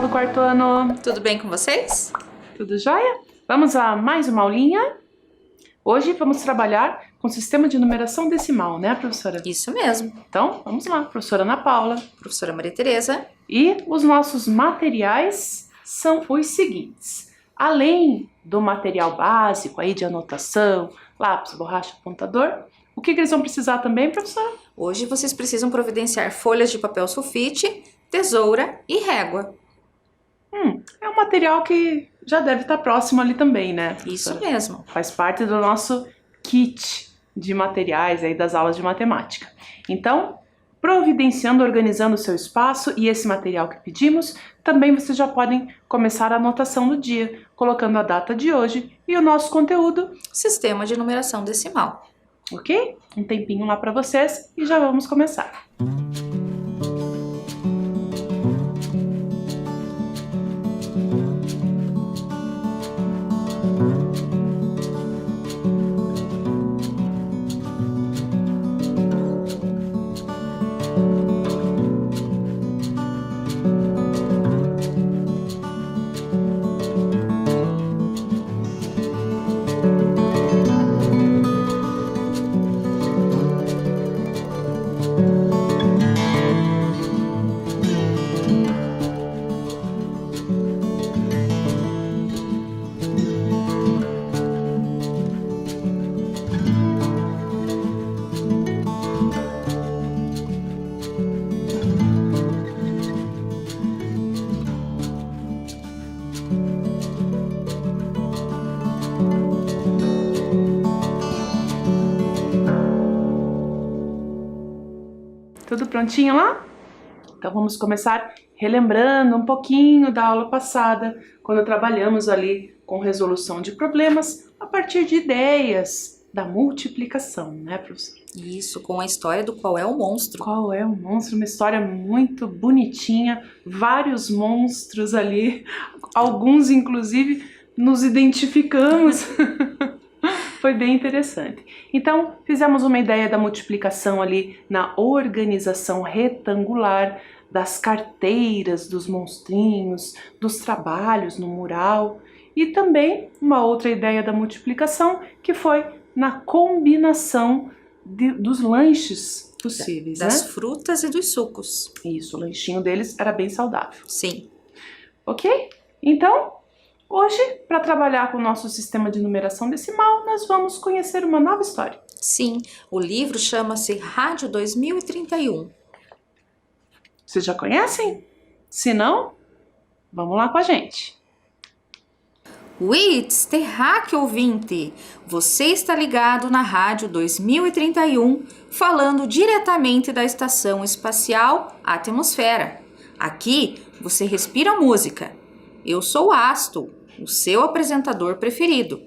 do quarto ano? Tudo bem com vocês? Tudo jóia? Vamos a mais uma aulinha? Hoje vamos trabalhar com o sistema de numeração decimal, né, professora? Isso mesmo. Então, vamos lá, professora Ana Paula. Professora Maria Tereza. E os nossos materiais são os seguintes. Além do material básico aí de anotação, lápis, borracha, apontador, o que eles vão precisar também, professora? Hoje vocês precisam providenciar folhas de papel sulfite, tesoura e régua. É um material que já deve estar próximo ali também, né, Isso professora? mesmo. Faz parte do nosso kit de materiais aí das aulas de matemática. Então, providenciando, organizando o seu espaço e esse material que pedimos, também vocês já podem começar a anotação do dia, colocando a data de hoje e o nosso conteúdo. Sistema de numeração decimal. Ok? Um tempinho lá para vocês e já vamos começar. Tudo prontinho lá? Então vamos começar relembrando um pouquinho da aula passada, quando trabalhamos ali com resolução de problemas a partir de ideias da multiplicação, né, professor? Isso, com a história do Qual é o Monstro. Qual é o monstro? Uma história muito bonitinha, vários monstros ali, alguns inclusive nos identificamos. Foi bem interessante. Então, fizemos uma ideia da multiplicação ali na organização retangular, das carteiras dos monstrinhos, dos trabalhos no mural e também uma outra ideia da multiplicação que foi na combinação dos lanches possíveis, Das né? frutas e dos sucos. Isso, o lanchinho deles era bem saudável. Sim. Ok? Então, hoje, para trabalhar com o nosso sistema de numeração decimal, nós vamos conhecer uma nova história. Sim, o livro chama-se Rádio 2031. Vocês já conhecem? Se não, vamos lá com a gente. Wits, terráqueo ouvinte! Você está ligado na Rádio 2031, falando diretamente da Estação Espacial Atmosfera. Aqui você respira música. Eu sou Asto, o seu apresentador preferido.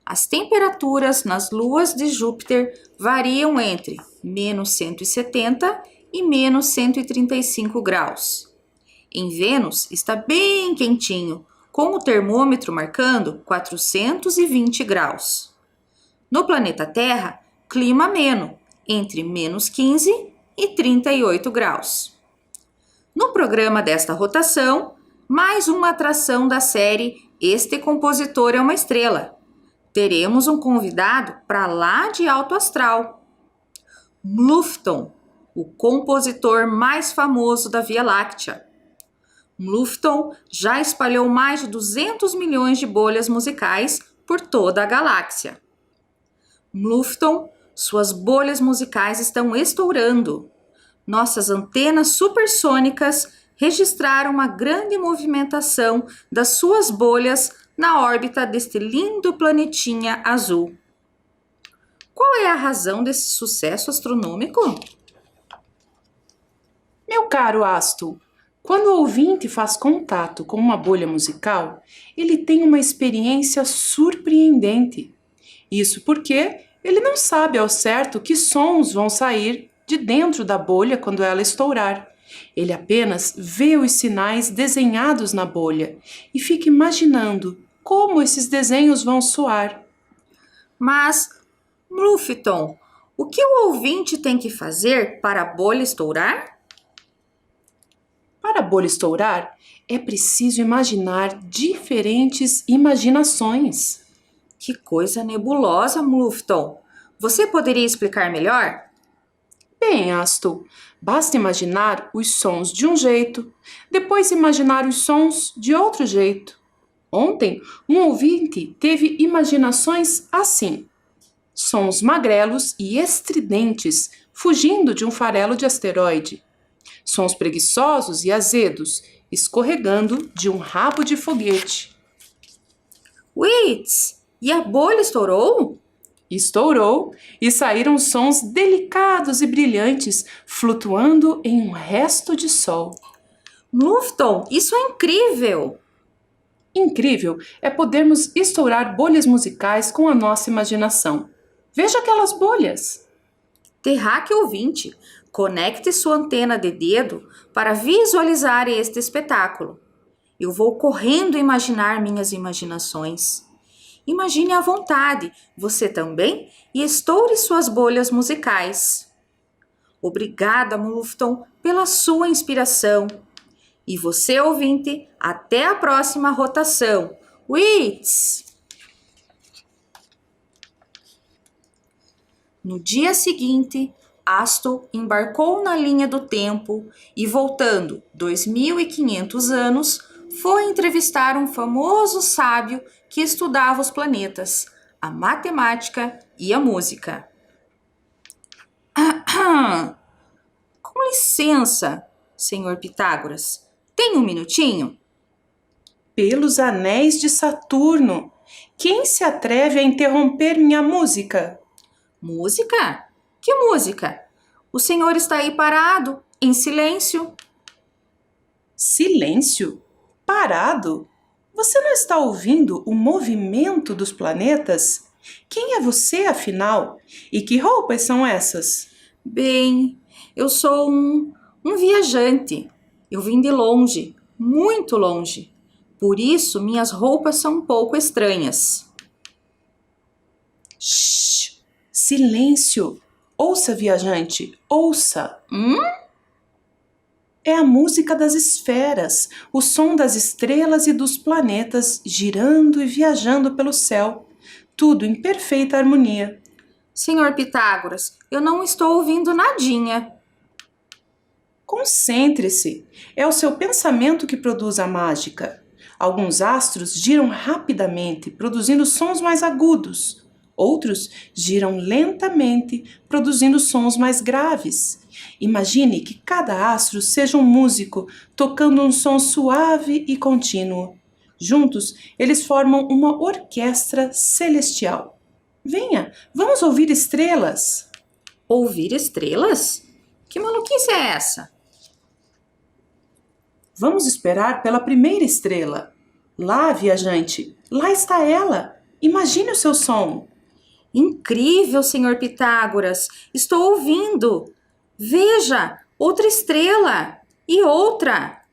As temperaturas nas luas de Júpiter variam entre menos 170 e menos 135 graus. Em Vênus está bem quentinho, com o termômetro marcando 420 graus. No planeta Terra, clima ameno, entre menos 15 e 38 graus. No programa desta rotação, mais uma atração da série Este Compositor é uma Estrela. Teremos um convidado para lá de alto astral. Mlufton, o compositor mais famoso da Via Láctea. Mlufton já espalhou mais de 200 milhões de bolhas musicais por toda a galáxia. Mlufton, suas bolhas musicais estão estourando. Nossas antenas supersônicas registraram uma grande movimentação das suas bolhas na órbita deste lindo planetinha azul. Qual é a razão desse sucesso astronômico? Meu caro Asto, quando o ouvinte faz contato com uma bolha musical, ele tem uma experiência surpreendente. Isso porque ele não sabe ao certo que sons vão sair de dentro da bolha quando ela estourar. Ele apenas vê os sinais desenhados na bolha e fica imaginando como esses desenhos vão soar. Mas, Mlufton, o que o ouvinte tem que fazer para a bolha estourar? Para a bolha estourar, é preciso imaginar diferentes imaginações. Que coisa nebulosa, Mufton. Você poderia explicar melhor? Bem, Astor, basta imaginar os sons de um jeito, depois imaginar os sons de outro jeito. Ontem, um ouvinte teve imaginações assim: sons magrelos e estridentes fugindo de um farelo de asteroide, sons preguiçosos e azedos escorregando de um rabo de foguete. Wits! E a bolha estourou? Estourou e saíram sons delicados e brilhantes flutuando em um resto de sol. Mufton, isso é incrível! Incrível é podermos estourar bolhas musicais com a nossa imaginação. Veja aquelas bolhas! Terráqueo ouvinte, conecte sua antena de dedo para visualizar este espetáculo. Eu vou correndo imaginar minhas imaginações. Imagine à vontade, você também, e estoure suas bolhas musicais. Obrigada, Mufton, pela sua inspiração. E você, ouvinte, até a próxima rotação. Wits! No dia seguinte, Astor embarcou na linha do tempo e, voltando 2.500 anos, foi entrevistar um famoso sábio que estudava os planetas, a matemática e a música. Com licença, senhor Pitágoras, tem um minutinho? Pelos anéis de Saturno, quem se atreve a interromper minha música? Música? Que música? O senhor está aí parado, em silêncio. Silêncio? Parado? Você não está ouvindo o movimento dos planetas? Quem é você, afinal? E que roupas são essas? Bem, eu sou um viajante. Eu vim de longe, muito longe. Por isso, minhas roupas são um pouco estranhas. Shhh! Silêncio! Ouça, viajante, ouça! É a música das esferas, o som das estrelas e dos planetas girando e viajando pelo céu, tudo em perfeita harmonia. Senhor Pitágoras, eu não estou ouvindo nadinha. Concentre-se, é o seu pensamento que produz a mágica. Alguns astros giram rapidamente, produzindo sons mais agudos. Outros giram lentamente, produzindo sons mais graves. Imagine que cada astro seja um músico, tocando um som suave e contínuo. Juntos, eles formam uma orquestra celestial. Venha, vamos ouvir estrelas. Ouvir estrelas? Que maluquice é essa? Vamos esperar pela primeira estrela. Lá, viajante, lá está ela. Imagine o seu som. Incrível, senhor Pitágoras! Estou ouvindo! Veja, outra estrela! E outra!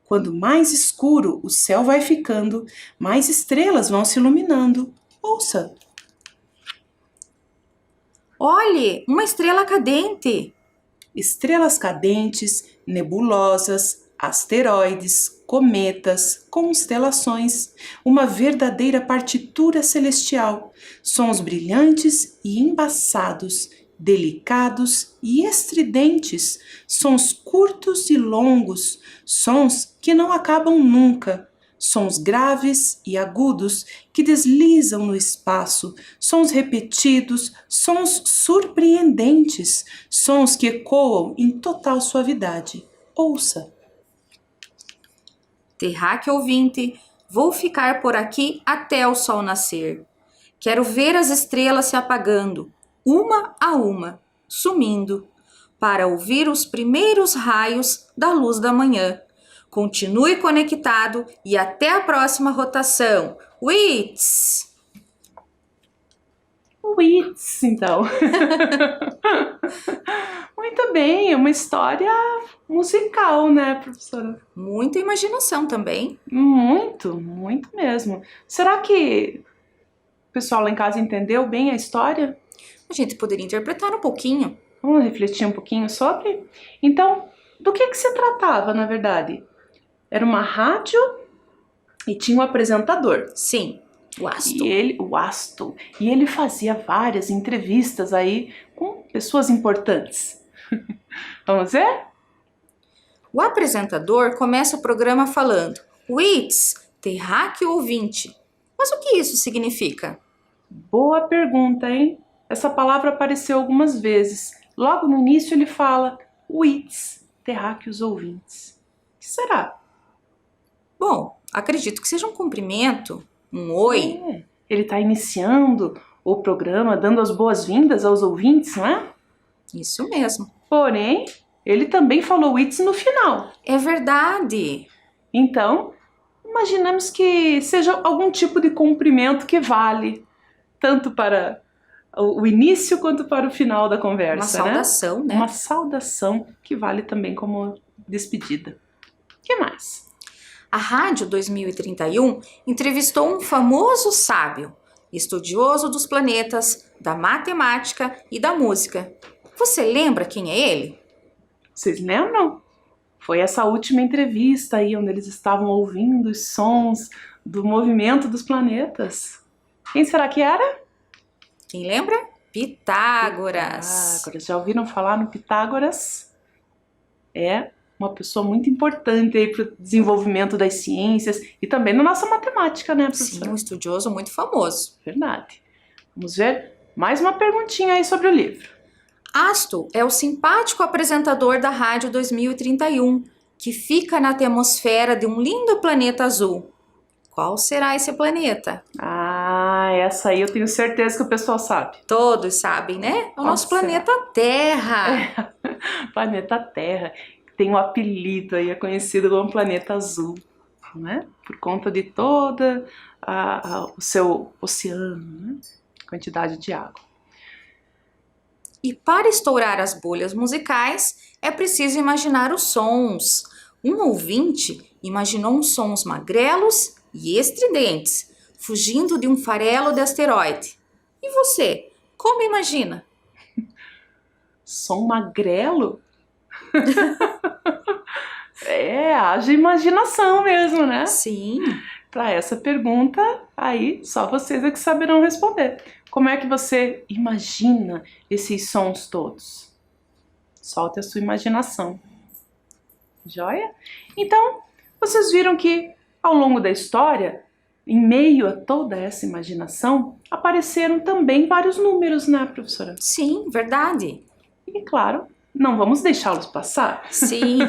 Quando mais escuro o céu vai ficando, mais estrelas vão se iluminando. Ouça! Olhe, uma estrela cadente! Estrelas cadentes, nebulosas, asteroides, cometas, constelações, uma verdadeira partitura celestial, sons brilhantes e embaçados, delicados e estridentes, sons curtos e longos, sons que não acabam nunca, sons graves e agudos que deslizam no espaço, sons repetidos, sons surpreendentes, sons que ecoam em total suavidade. Ouça! Terráqueo ouvinte, vou ficar por aqui até o sol nascer. Quero ver as estrelas se apagando, uma a uma, sumindo, para ouvir os primeiros raios da luz da manhã. Continue conectado e até a próxima rotação. Wits! Wits, então. Muito bem, é uma história musical, né, professora? Muita imaginação também. Muito, muito mesmo. Será que o pessoal lá em casa entendeu bem a história? A gente poderia interpretar um pouquinho. Vamos refletir um pouquinho sobre? Então, do que se tratava, na verdade? Era uma rádio e tinha um apresentador. Sim, o Asto. O Asto. E ele fazia várias entrevistas aí com pessoas importantes. Vamos ver? O apresentador começa o programa falando: Wits, terráqueo ouvinte. Mas o que isso significa? Boa pergunta, hein? Essa palavra apareceu algumas vezes. Logo no início ele fala Wits, terráqueos ouvintes. O que será? Bom, acredito que seja um cumprimento, um oi. Ele está iniciando o programa, dando as boas-vindas aos ouvintes, não é? Isso mesmo. Porém, ele também falou Wits no final. É verdade. Então, imaginamos que seja algum tipo de cumprimento que vale tanto para o início quanto para o final da conversa, Uma saudação, né? Uma saudação que vale também como despedida. O que mais? A Rádio 2031 entrevistou um famoso sábio, estudioso dos planetas, da matemática e da música. Você lembra quem é ele? Vocês lembram? Foi essa última entrevista aí, onde eles estavam ouvindo os sons do movimento dos planetas. Quem será que era? Quem lembra? Pitágoras. Pitágoras. Já ouviram falar no Pitágoras? É uma pessoa muito importante aí para o desenvolvimento das ciências e também na nossa matemática, né, professora? Sim, um estudioso muito famoso. Verdade. Vamos ver mais uma perguntinha aí sobre o livro. Asto é o simpático apresentador da Rádio 2031, que fica na atmosfera de um lindo planeta azul. Qual será esse planeta? Essa aí eu tenho certeza que o pessoal sabe. Todos sabem, né? É o nosso planeta Terra. Planeta Terra. Tem um apelido aí, é conhecido como planeta azul, né? Por conta de toda o seu oceano, né? Quantidade de água. E para estourar as bolhas musicais, é preciso imaginar os sons. Um ouvinte imaginou uns sons magrelos e estridentes, fugindo de um farelo de asteroide. E você, como imagina? Som magrelo? Haja imaginação mesmo, né? Sim. Para essa pergunta, aí só vocês é que saberão responder. Como é que você imagina esses sons todos? Solte a sua imaginação. Joia? Então, vocês viram que ao longo da história, em meio a toda essa imaginação, apareceram também vários números, né, professora? Sim, verdade. E claro, não vamos deixá-los passar. Sim.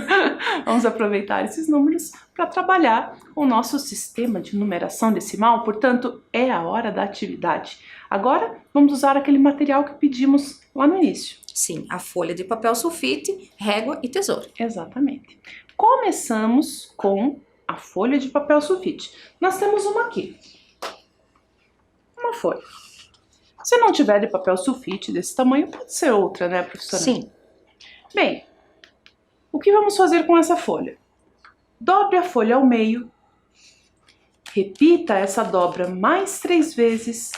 Vamos aproveitar esses números para trabalhar o nosso sistema de numeração decimal, portanto, é a hora da atividade. Agora, vamos usar aquele material que pedimos lá no início. Sim, a folha de papel sulfite, régua e tesoura. Exatamente. Começamos com a folha de papel sulfite. Nós temos uma aqui. Uma folha. Se não tiver de papel sulfite desse tamanho, pode ser outra, né, professora? Sim. Bem, o que vamos fazer com essa folha? Dobre a folha ao meio, repita essa dobra mais 3 vezes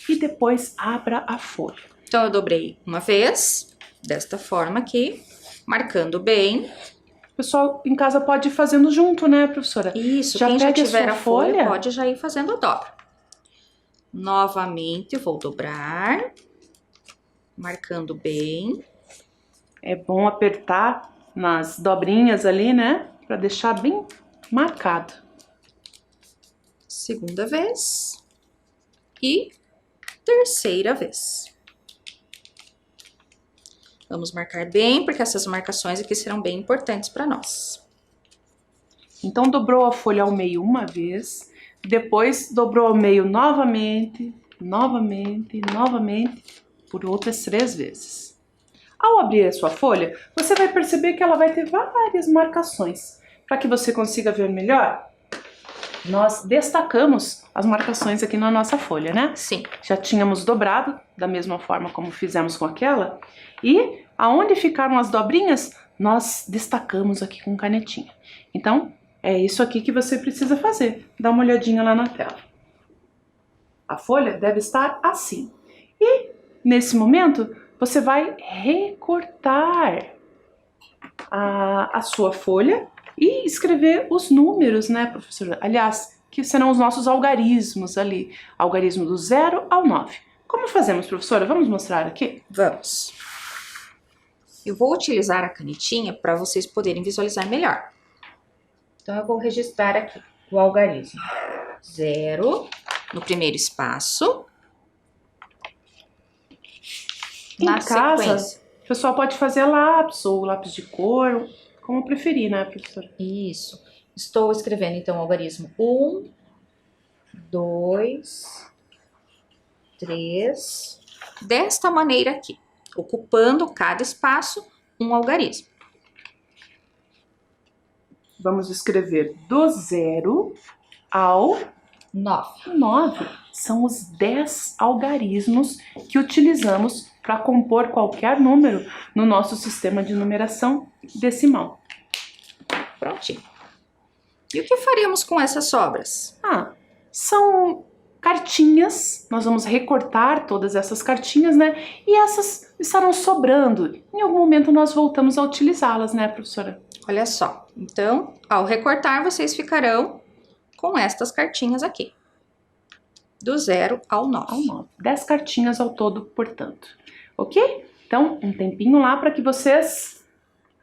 e depois abra a folha. Então eu dobrei uma vez, desta forma aqui, marcando bem. O pessoal em casa pode ir fazendo junto, né, professora? Isso, já quem já pega tiver a a sua folha pode já ir fazendo a dobra. Novamente vou dobrar, marcando bem. É bom apertar nas dobrinhas ali, né? Para deixar bem marcado. Segunda vez. E terceira vez. Vamos marcar bem, porque essas marcações aqui serão bem importantes para nós. Então, dobrou a folha ao meio uma vez, depois dobrou ao meio novamente, novamente, novamente, por outras 3 vezes. Ao abrir a sua folha, você vai perceber que ela vai ter várias marcações. Para que você consiga ver melhor, nós destacamos as marcações aqui na nossa folha, né? Sim. Já tínhamos dobrado, da mesma forma como fizemos com aquela, e aonde ficaram as dobrinhas, nós destacamos aqui com canetinha. Então, é isso aqui que você precisa fazer. Dá uma olhadinha lá na tela. A folha deve estar assim. E, nesse momento, você vai recortar a sua folha e escrever os números, né, professora? Aliás, que serão os nossos algarismos ali. Algarismo do 0 ao 9. Como fazemos, professora? Vamos mostrar aqui? Vamos. Eu vou utilizar a canetinha para vocês poderem visualizar melhor. Então, eu vou registrar aqui o algarismo. 0 no primeiro espaço. Na sequência. O pessoal pode fazer lápis ou lápis de cor, como preferir, né, professora? Isso. Estou escrevendo, então, o algarismo 1, 2, 3, desta maneira aqui, ocupando cada espaço um algarismo. Vamos escrever do 0 ao 9. São os 10 algarismos que utilizamos para compor qualquer número no nosso sistema de numeração decimal. Prontinho. E o que faremos com essas sobras? São cartinhas. Nós vamos recortar todas essas cartinhas, né? E essas estarão sobrando. Em algum momento nós voltamos a utilizá-las, né, professora? Olha só. Então, ao recortar, vocês ficarão com estas cartinhas aqui. Do 0 ao 9. 10 cartinhas ao todo, portanto. Ok? Então, um tempinho lá para que vocês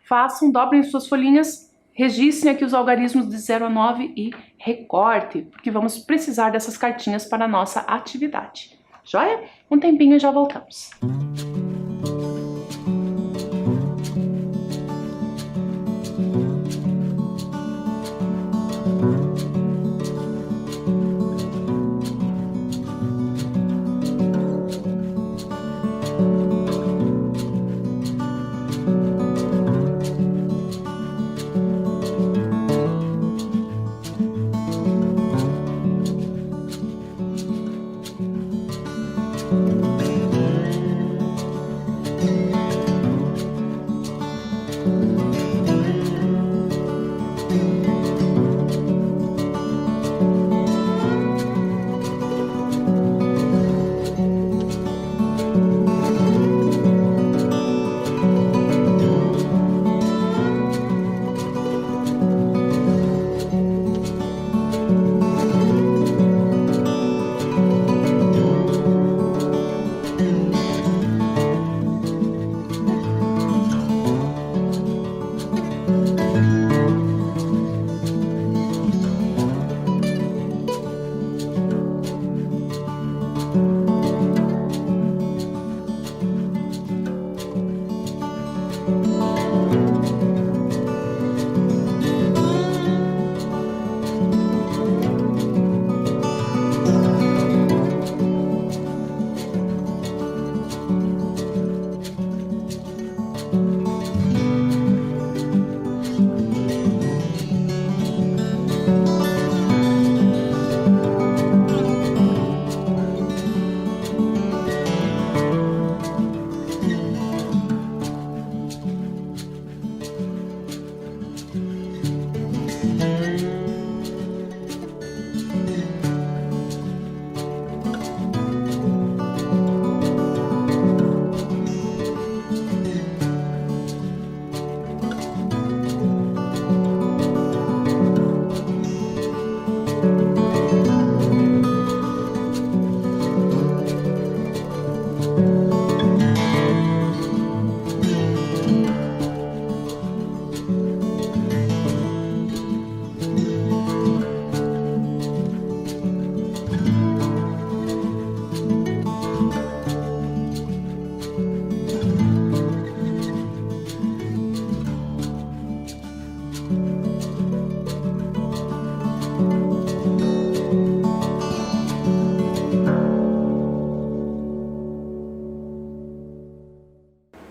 façam, dobrem suas folhinhas, registrem aqui os algarismos de 0 a 9 e recorte, porque vamos precisar dessas cartinhas para a nossa atividade. Joia? Um tempinho e já voltamos.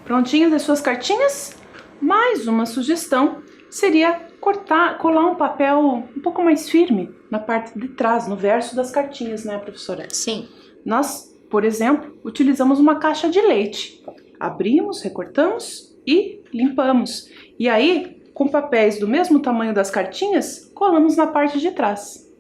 Prontinhas as suas cartinhas? Mais uma sugestão seria colar um papel um pouco mais firme na parte de trás, no verso das cartinhas, né, professora? Sim. Nós, por exemplo, utilizamos uma caixa de leite. Abrimos, recortamos e limpamos. E aí, com papéis do mesmo tamanho das cartinhas, colamos na parte de trás.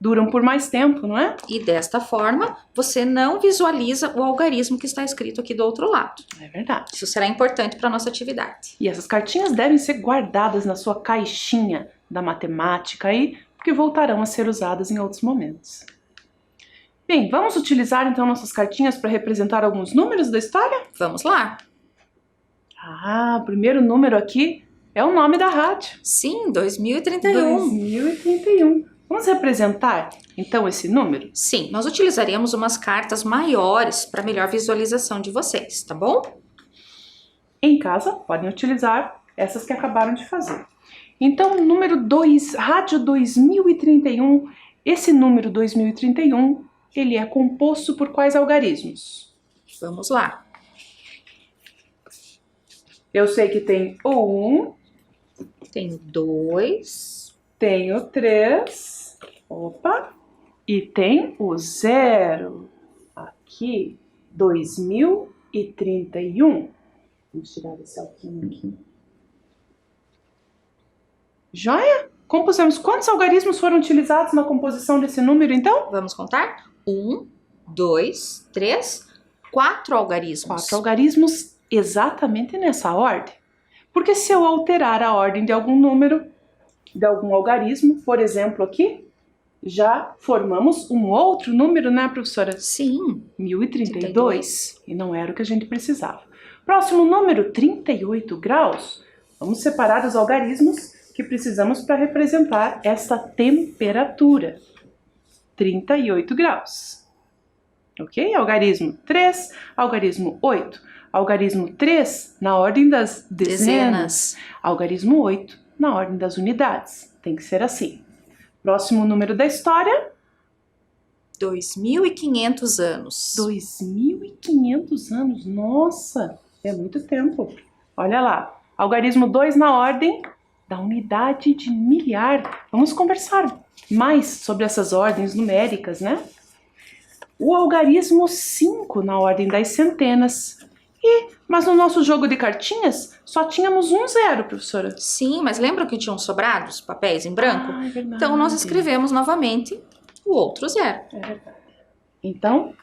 duram por mais tempo, não é? E desta forma, você não visualiza o algarismo que está escrito aqui do outro lado. É verdade. Isso será importante para a nossa atividade. E essas cartinhas devem ser guardadas na sua caixinha da matemática aí, porque voltarão a ser usadas em outros momentos. Bem, vamos utilizar então nossas cartinhas para representar alguns números da história? Vamos lá? Ah, o primeiro número aqui é o nome da rádio. Sim, 2031. 2031. Vamos representar então esse número? Sim, nós utilizaremos umas cartas maiores para melhor visualização de vocês, tá bom? Em casa, podem utilizar essas que acabaram de fazer. Então, número 2, rádio 2031. Esse número 2031, ele é composto por quais algarismos? Vamos lá. Eu sei que tem o 1, Tem 2, tem o 3, opa, e tem o 0. Aqui, 2031. Vamos tirar esse alquinho aqui. Joia? Compusemos. Quantos algarismos foram utilizados na composição desse número, então? vamos contar? 1, 2, 3, 4 algarismos. 4 algarismos exatamente nessa ordem. Porque se eu alterar a ordem de algum número, de algum algarismo, por exemplo aqui, já formamos um outro número, né, professora? Sim. 1032. E não era o que a gente precisava. Próximo número, 38 graus. Vamos separar os algarismos que precisamos para representar esta temperatura. 38 graus. Ok? Algarismo 3, algarismo 8. Algarismo 3 na ordem das dezenas. Algarismo 8 na ordem das unidades. Tem que ser assim. Próximo número da história. 2.500 anos. 2.500 anos. Nossa, é muito tempo. Olha lá. Algarismo 2 na ordem da unidade de milhar. Vamos conversar mais sobre essas ordens numéricas, né? O algarismo 5 na ordem das centenas. Mas no nosso jogo de cartinhas só tínhamos um 0, professora. Sim, mas lembra que tinham sobrado os papéis em branco? Ah, é verdade. Então nós escrevemos novamente o outro 0. É verdade. Então,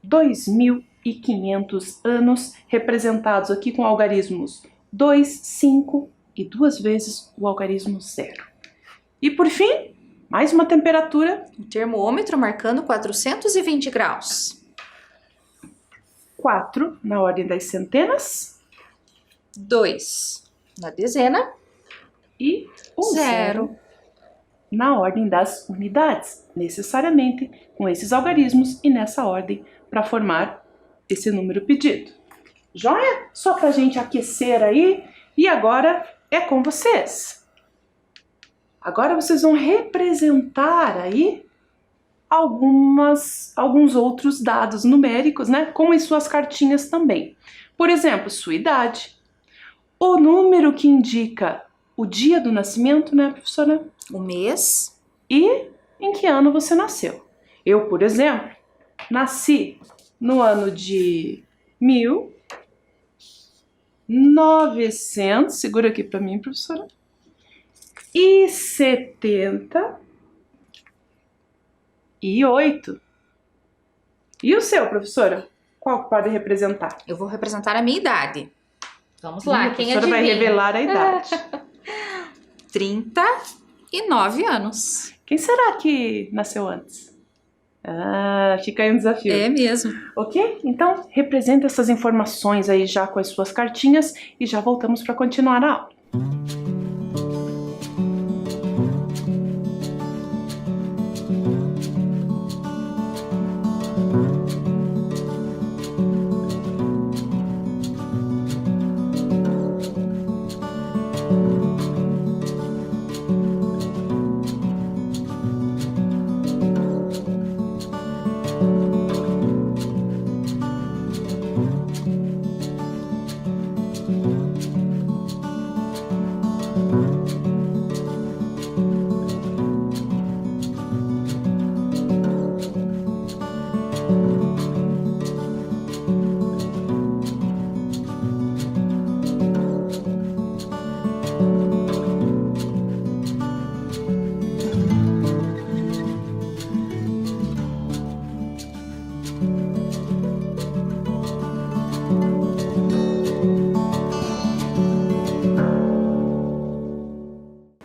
2.500 anos representados aqui com algarismos 2, 5 e 2 vezes o algarismo 0. E por fim, mais uma temperatura. O termômetro marcando 420 graus. 4 na ordem das centenas 2 na dezena e o 0 0 na ordem das unidades, necessariamente com esses algarismos e nessa ordem para formar esse número pedido. Joia? Só para a gente aquecer aí. E agora é com vocês. Agora vocês vão representar aí alguns outros dados numéricos, né? Com as suas cartinhas também. Por exemplo, sua idade. O número que indica o dia do nascimento, né, professora? o mês E em que ano você nasceu. Eu, por exemplo, nasci no ano de 1900, segura aqui para mim, professora, e 78. E o seu, professora? Qual que pode representar? Eu vou representar a minha idade. Vamos lá, A quem professora vai adivinha? revelar a idade. 39 anos. Quem será que nasceu antes? Ah, fica aí um desafio. É mesmo. Ok? Então, representa essas informações aí já com as suas cartinhas e já voltamos para continuar a aula.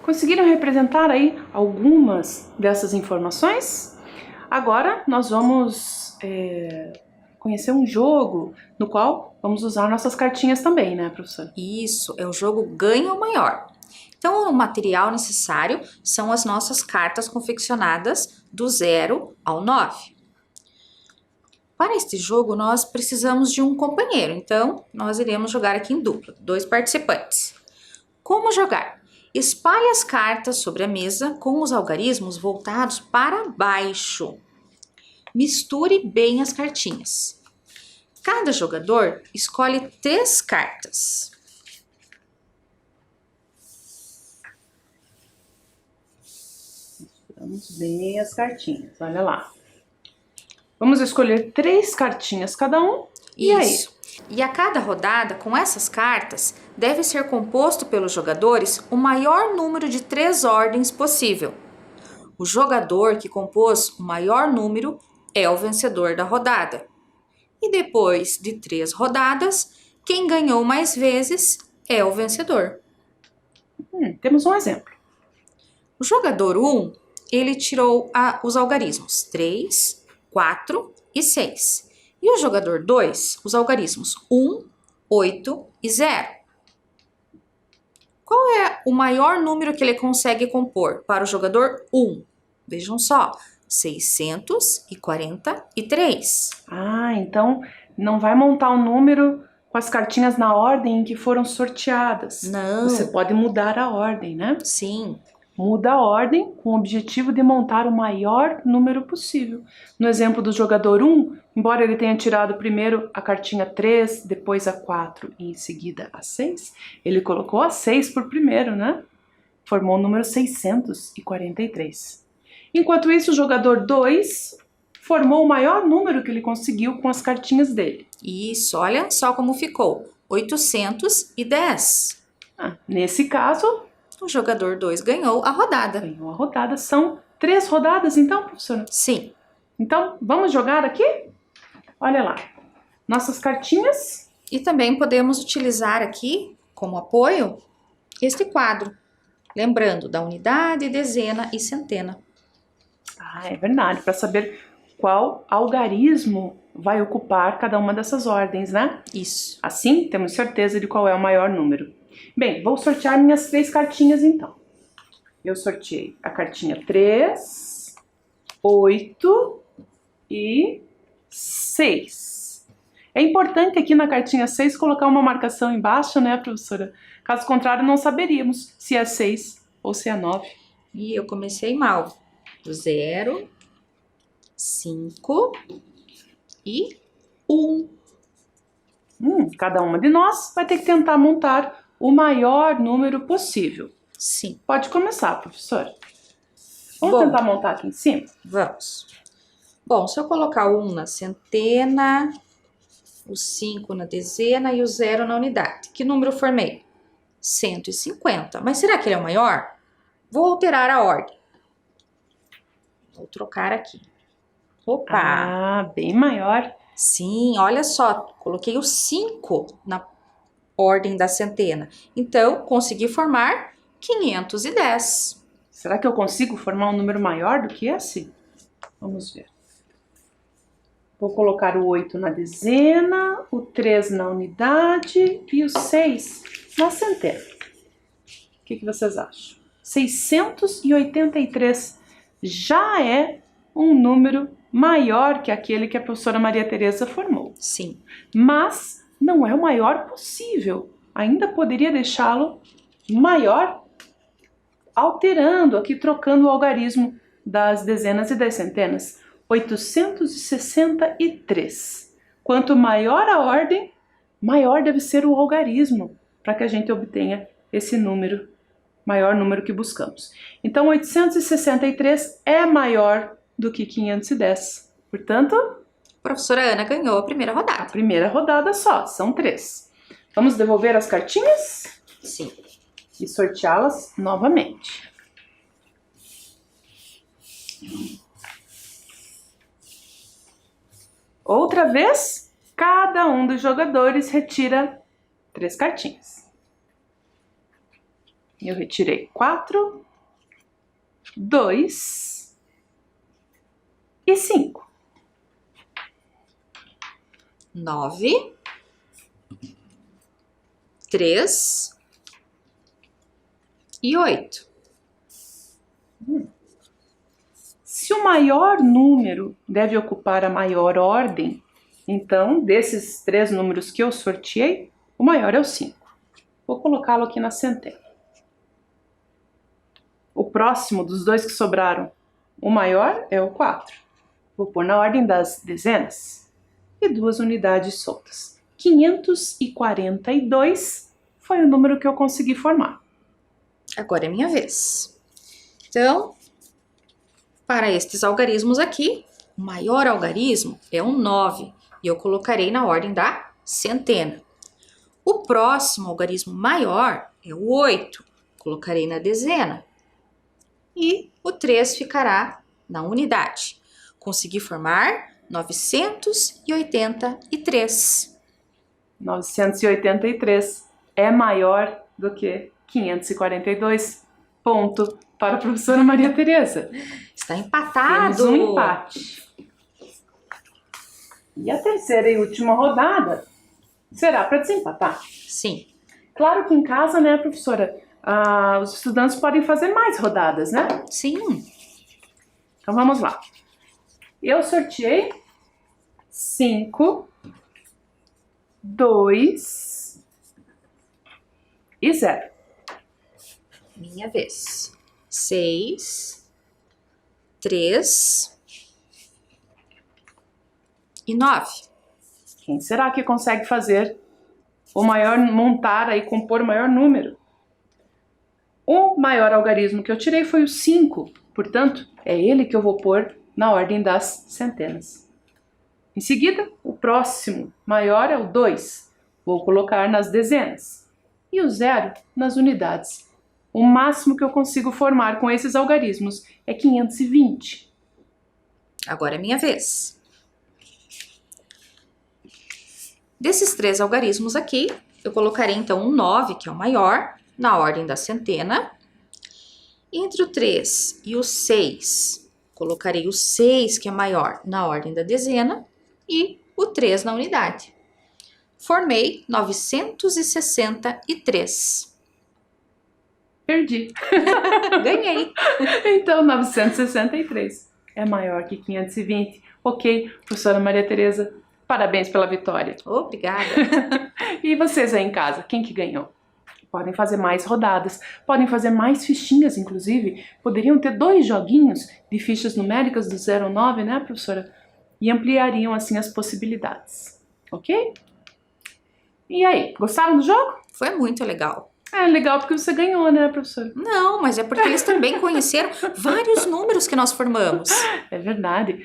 Conseguiram representar aí algumas dessas informações? Agora nós vamos conhecer um jogo no qual vamos usar nossas cartinhas também, né, professora? Isso, é o jogo Ganha ou Maior. Então, o material necessário são as nossas cartas confeccionadas do 0 ao 9. Para este jogo, nós precisamos de um companheiro, então nós iremos jogar aqui em dupla, 2 participantes. Como jogar? Espalhe as cartas sobre a mesa com os algarismos voltados para baixo. Misture bem as cartinhas. Cada jogador escolhe 3 cartas. Misturamos bem as cartinhas, olha lá. Vamos escolher 3 cartinhas cada um. E Isso. E a cada rodada, com essas cartas, deve ser composto pelos jogadores o maior número de 3 ordens possível. O jogador que compôs o maior número é o vencedor da rodada. E depois de 3 rodadas, quem ganhou mais vezes é o vencedor. Temos um exemplo. O jogador 1, ele tirou os algarismos 3, 4 e 6. E o jogador 2, os algarismos 1, 8 e 0. Qual é o maior número que ele consegue compor para o jogador 1? Vejam só, 643. Então não vai montar o número com as cartinhas na ordem em que foram sorteadas. Não. Você pode mudar a ordem, né? Sim. Muda a ordem com o objetivo de montar o maior número possível. No exemplo do jogador 1, embora ele tenha tirado primeiro a cartinha 3, depois a 4 e em seguida a 6, ele colocou a 6 por primeiro, né? Formou o número 643. Enquanto isso, o jogador 2 formou o maior número que ele conseguiu com as cartinhas dele. Isso, olha só como ficou. 810. Nesse caso, o jogador 2 ganhou a rodada. Ganhou a rodada. São 3 rodadas, então, professora? Sim. Então, vamos jogar aqui? Olha lá. Nossas cartinhas. E também podemos utilizar aqui, como apoio, este quadro. Lembrando da unidade, dezena e centena. É verdade. Para saber qual algarismo vai ocupar cada uma dessas ordens, né? Isso. Assim, temos certeza de qual é o maior número. Bem, vou sortear minhas 3 cartinhas então. Eu sorteei a cartinha 3, 8 e 6. É importante aqui na cartinha 6 colocar uma marcação embaixo, né, professora? Caso contrário, não saberíamos se é 6 ou se é 9. E eu comecei mal. 0, 5 e 1. Cada uma de nós vai ter que tentar montar o maior número possível. Sim. Pode começar, professora. Vamos tentar montar aqui em cima? Vamos. Bom, se eu colocar o 1 na centena, o 5 na dezena e o 0 na unidade, que número eu formei? 150. Mas será que ele é o maior? Vou alterar a ordem. Vou trocar aqui. Opa! Bem maior. Sim, olha só, coloquei o 5 na ordem da centena. Então, consegui formar 510. Será que eu consigo formar um número maior do que esse? Vamos ver. Vou colocar o 8 na dezena, o 3 na unidade e o 6 na centena. O que vocês acham? 683 já é um número maior que aquele que a professora Maria Tereza formou. Sim. Mas não é o maior possível. Ainda poderia deixá-lo maior, alterando aqui, trocando o algarismo das dezenas e das centenas. 863. Quanto maior a ordem, maior deve ser o algarismo, para que a gente obtenha esse número, maior número que buscamos. Então, 863 é maior do que 510. Portanto, a professora Ana ganhou a primeira rodada. A primeira rodada só, são 3. Vamos devolver as cartinhas? Sim. E sorteá-las novamente. Outra vez, Cada um dos jogadores retira 3 cartinhas. Eu retirei 4, 2 e 5. 9, 3 e 8. Se o maior número deve ocupar a maior ordem, então, desses 3 números que eu sorteei, o maior é o 5. Vou colocá-lo aqui na centena. O próximo dos 2 que sobraram, o maior é o 4. Vou pôr na ordem das dezenas. E 2 unidades soltas. 542 foi o número que eu consegui formar. Agora é minha vez. Então, para estes algarismos aqui, o maior algarismo é o 9. E eu colocarei na ordem da centena. O próximo algarismo maior é o 8. Colocarei na dezena. E o 3 ficará na unidade. Consegui formar 983. 983 é maior do que 542. Ponto para a professora Maria Tereza. Está empatado. Temos um empate. E a terceira e última rodada será para desempatar. Sim. Claro que em casa, né, professora, os estudantes podem fazer mais rodadas, né? Sim. Então vamos lá. Eu sorteei 5, 2 e 0. Minha vez. 6, 3 e 9. Quem será que consegue fazer o maior, montar aí, compor o maior número? O maior algarismo que eu tirei foi o 5, portanto, é ele que eu vou pôr na ordem das centenas. Em seguida, o próximo maior é o 2, vou colocar nas dezenas, e o 0 nas unidades. O máximo que eu consigo formar com esses algarismos é 520. Agora é minha vez. Desses 3 algarismos aqui, eu colocarei então o 9, que é o maior, na ordem da centena. Entre o 3 e o 6, colocarei o 6, que é maior, na ordem da dezena. E o 3 na unidade. Formei 963. Perdi. Ganhei. Então, 963 é maior que 520. Ok, professora Maria Tereza, parabéns pela vitória. Obrigada. E vocês aí em casa, quem que ganhou? Podem fazer mais rodadas, podem fazer mais fichinhas, inclusive. Poderiam ter 2 joguinhos de fichas numéricas do 0 ao 9, né, professora? E ampliariam assim as possibilidades, ok? E aí, gostaram do jogo? Foi muito legal. É legal porque você ganhou, né, professora? Não, mas é porque eles também conheceram vários números que nós formamos. É verdade.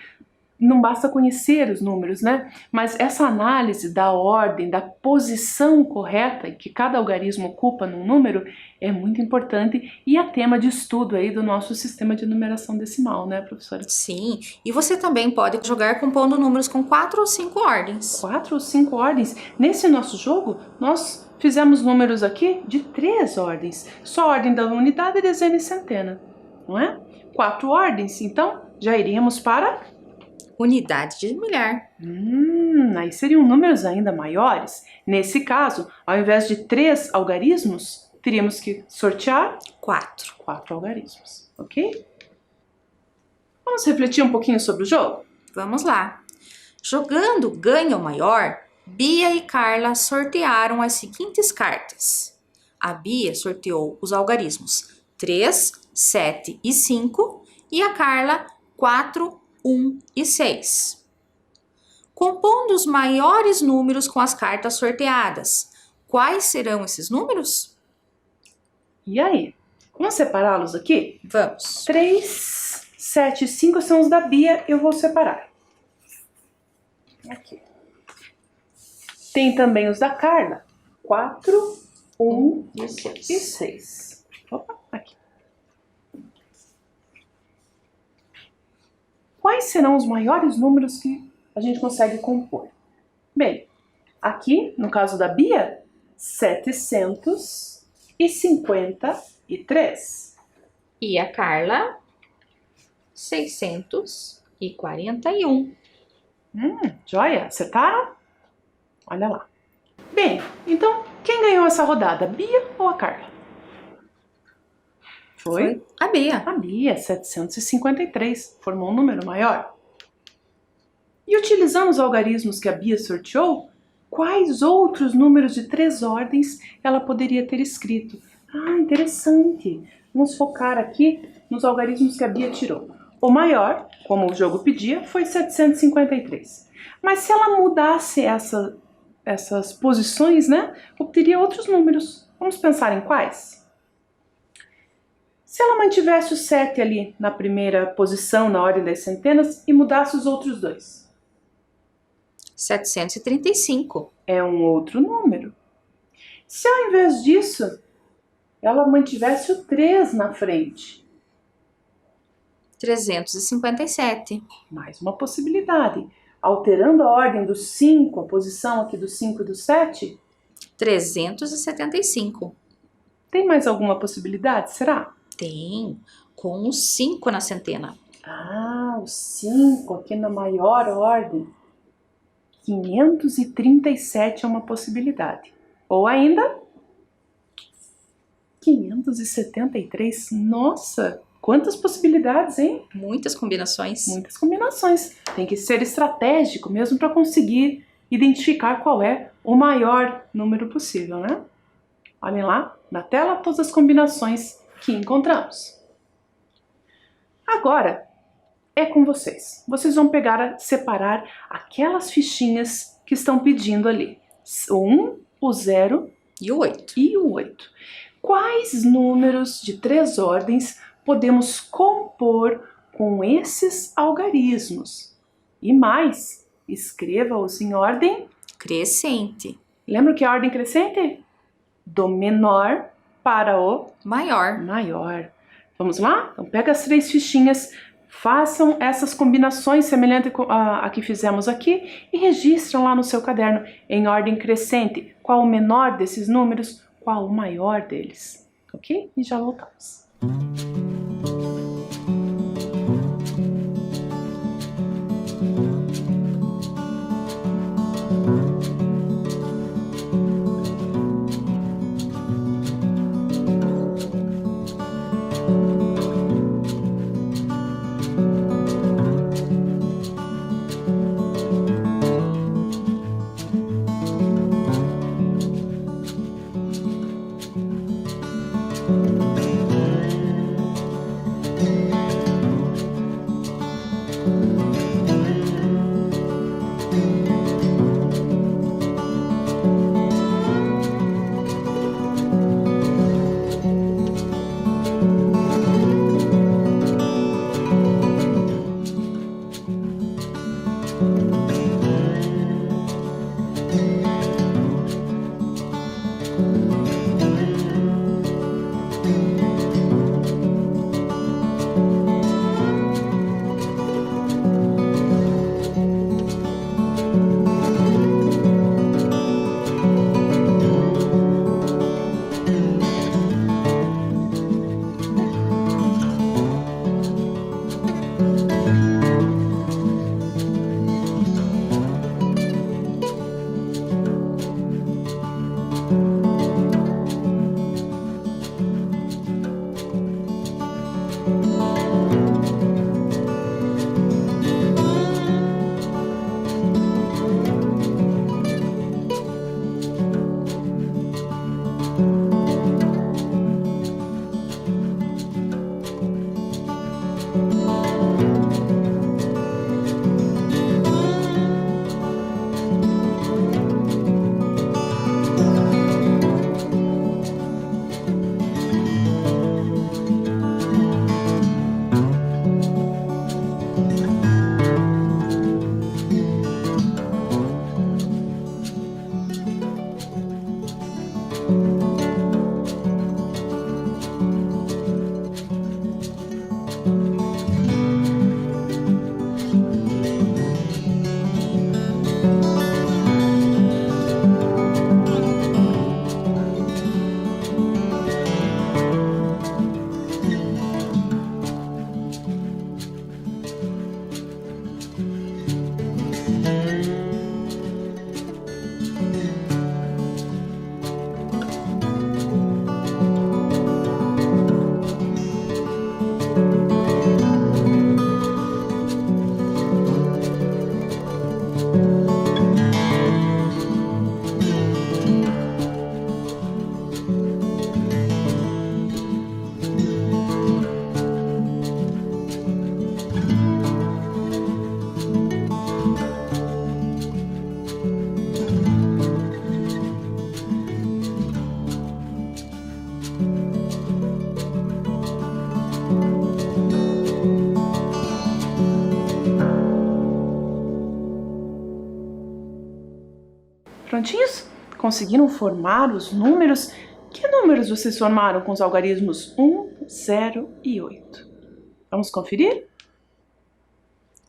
Não basta conhecer os números, né? Mas essa análise da ordem, da posição correta que cada algarismo ocupa num número é muito importante e é tema de estudo aí do nosso sistema de numeração decimal, né, professora? Sim, e você também pode jogar compondo números com 4 ou 5 ordens. 4 ou 5 ordens. Nesse nosso jogo, nós fizemos números aqui de 3 ordens. Só a ordem da unidade, dezena e centena, não é? 4 ordens, então já iríamos para... Unidade de milhar. Aí seriam números ainda maiores. Nesse caso, ao invés de 3 algarismos, teríamos que sortear 4. 4 algarismos, ok? Vamos refletir um pouquinho sobre o jogo? Vamos lá. Jogando ganha o maior, Bia e Carla sortearam as seguintes cartas. A Bia sorteou os algarismos 3, 7 e 5 e a Carla 4, 1 e 6. Compondo os maiores números com as cartas sorteadas, quais serão esses números? E aí? Vamos separá-los aqui? Vamos. 3, 7 e 5 são os da Bia, eu vou separar. Aqui. Tem também os da Carla. 4, 1 e 6. e 6. Opa, aqui. Quais serão os maiores números que a gente consegue compor? Bem, aqui, no caso da Bia, 753. E a Carla, 641. Joia, acertaram? Olha lá. Bem, então, quem ganhou essa rodada, a Bia ou a Carla? Foi a Bia. a Bia, 753, formou um número maior. E utilizando os algarismos que a Bia sorteou, quais outros números de 3 ordens ela poderia ter escrito? Interessante. Vamos focar aqui nos algarismos que a Bia tirou. O maior, como o jogo pedia, foi 753. Mas se ela mudasse essas posições, né, obteria outros números. Vamos pensar em quais? Se ela mantivesse o 7 ali na primeira posição, na ordem das centenas, e mudasse os outros dois? 735. É um outro número. Se ao invés disso, ela mantivesse o 3 na frente? 357. Mais uma possibilidade. Alterando a ordem do 5, a posição aqui do 5 e do 7? 375. Tem mais alguma possibilidade, será? Tem, com o 5 na centena. O 5 aqui na maior ordem. 537 é uma possibilidade. Ou ainda, 573. Nossa, quantas possibilidades, hein? Muitas combinações. Muitas combinações. Tem que ser estratégico mesmo para conseguir identificar qual é o maior número possível, né? Olhem lá na tela todas as combinações que encontramos. Agora é com vocês. Vocês vão separar aquelas fichinhas que estão pedindo ali. O 1, o 0 e o 8. Quais números de 3 ordens podemos compor com esses algarismos? E mais, escreva-os em ordem crescente. Lembra o que é a ordem crescente? Do menor para o maior. Vamos lá? Então pega as 3 fichinhas, façam essas combinações semelhantes a que fizemos aqui e registram lá no seu caderno em ordem crescente. Qual o menor desses números, qual o maior deles. Ok? E já voltamos. Conseguiram formar os números? Que números vocês formaram com os algarismos 1, 0 e 8? Vamos conferir?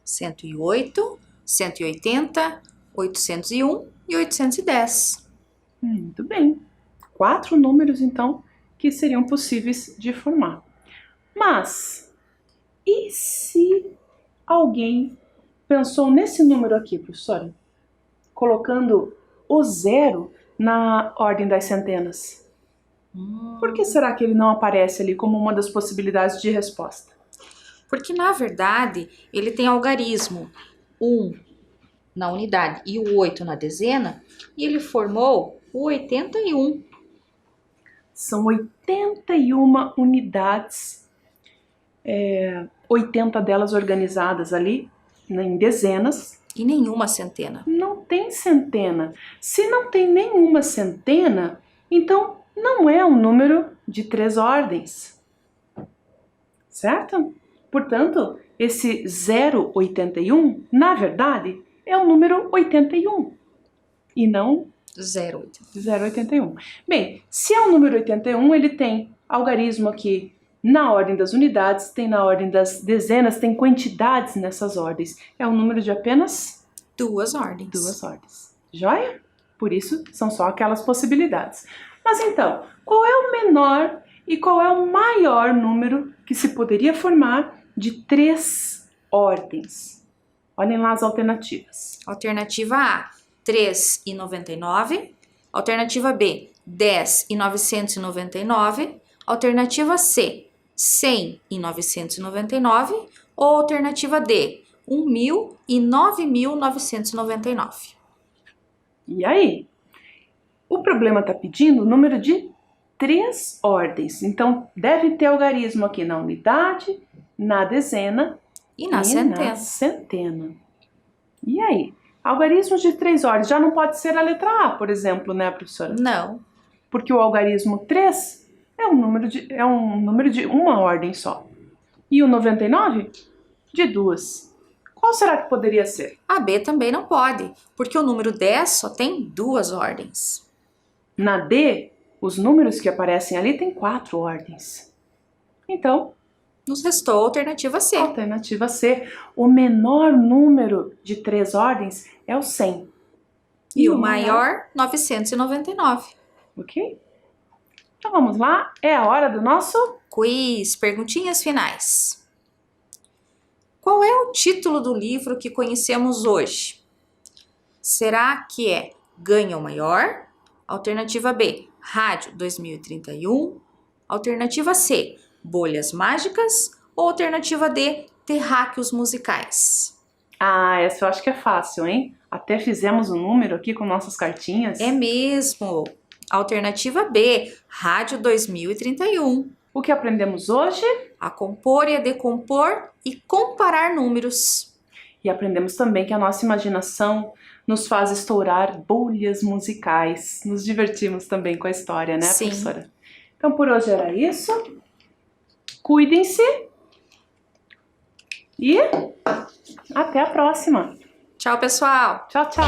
108, 180, 801 e 810. Muito bem. 4 números, então, que seriam possíveis de formar. Mas, e se alguém pensou nesse número aqui, professora? Colocando o 0 na ordem das centenas. Por que será que ele não aparece ali como uma das possibilidades de resposta? Porque, na verdade, ele tem algarismo 1 na unidade e o 8 na dezena, e ele formou o 81. São 81 unidades, 80 delas organizadas ali em dezenas. E nenhuma centena. Não tem centena. Se não tem nenhuma centena, então não é um número de 3 ordens. Certo? Portanto, esse 081, na verdade, é o número 81 e não 081. Bem, se é o número 81, ele tem algarismo aqui na ordem das unidades, tem na ordem das dezenas, tem quantidades nessas ordens. É um número de apenas 2 ordens. 2 ordens. Joia? Por isso, são só aquelas possibilidades. Mas então, qual é o menor e qual é o maior número que se poderia formar de 3 ordens? Olhem lá as alternativas. Alternativa A, 3 e 99. Alternativa B, 10 e 999. Alternativa C, 100 e 999. Ou alternativa D, 1.000 e 9.999. E aí? O problema está pedindo o número de 3 ordens. Então, deve ter algarismo aqui na unidade, na dezena E na centena. E aí? Algarismos de 3 ordens. Já não pode ser a letra A, por exemplo, né, professora? Não. Porque o algarismo 3 é um número de uma ordem só. E o 99? De 2. Qual será que poderia ser? A B também não pode, porque o número 10 só tem 2 ordens. Na D, os números que aparecem ali têm 4 ordens. Então, Nos restou a alternativa C. alternativa C. O menor número de 3 ordens é o 100. E o maior, 999. Ok? Então vamos lá, é a hora do nosso... Quiz, perguntinhas finais. Qual é o título do livro que conhecemos hoje? Será que é Ganha o Maior? Alternativa B, Rádio 2031. Alternativa C, Bolhas Mágicas. Ou alternativa D, Terráqueos Musicais. Ah, essa eu acho que é fácil, hein? Até fizemos um número aqui com nossas cartinhas. É mesmo. Alternativa B, Rádio 2031. O que aprendemos hoje? A compor e a decompor e comparar números. E aprendemos também que a nossa imaginação nos faz estourar bolhas musicais. Nos divertimos também com a história, né, Sim. professora? Então, por hoje era isso. Cuidem-se. E até a próxima. Tchau, pessoal! Tchau, tchau.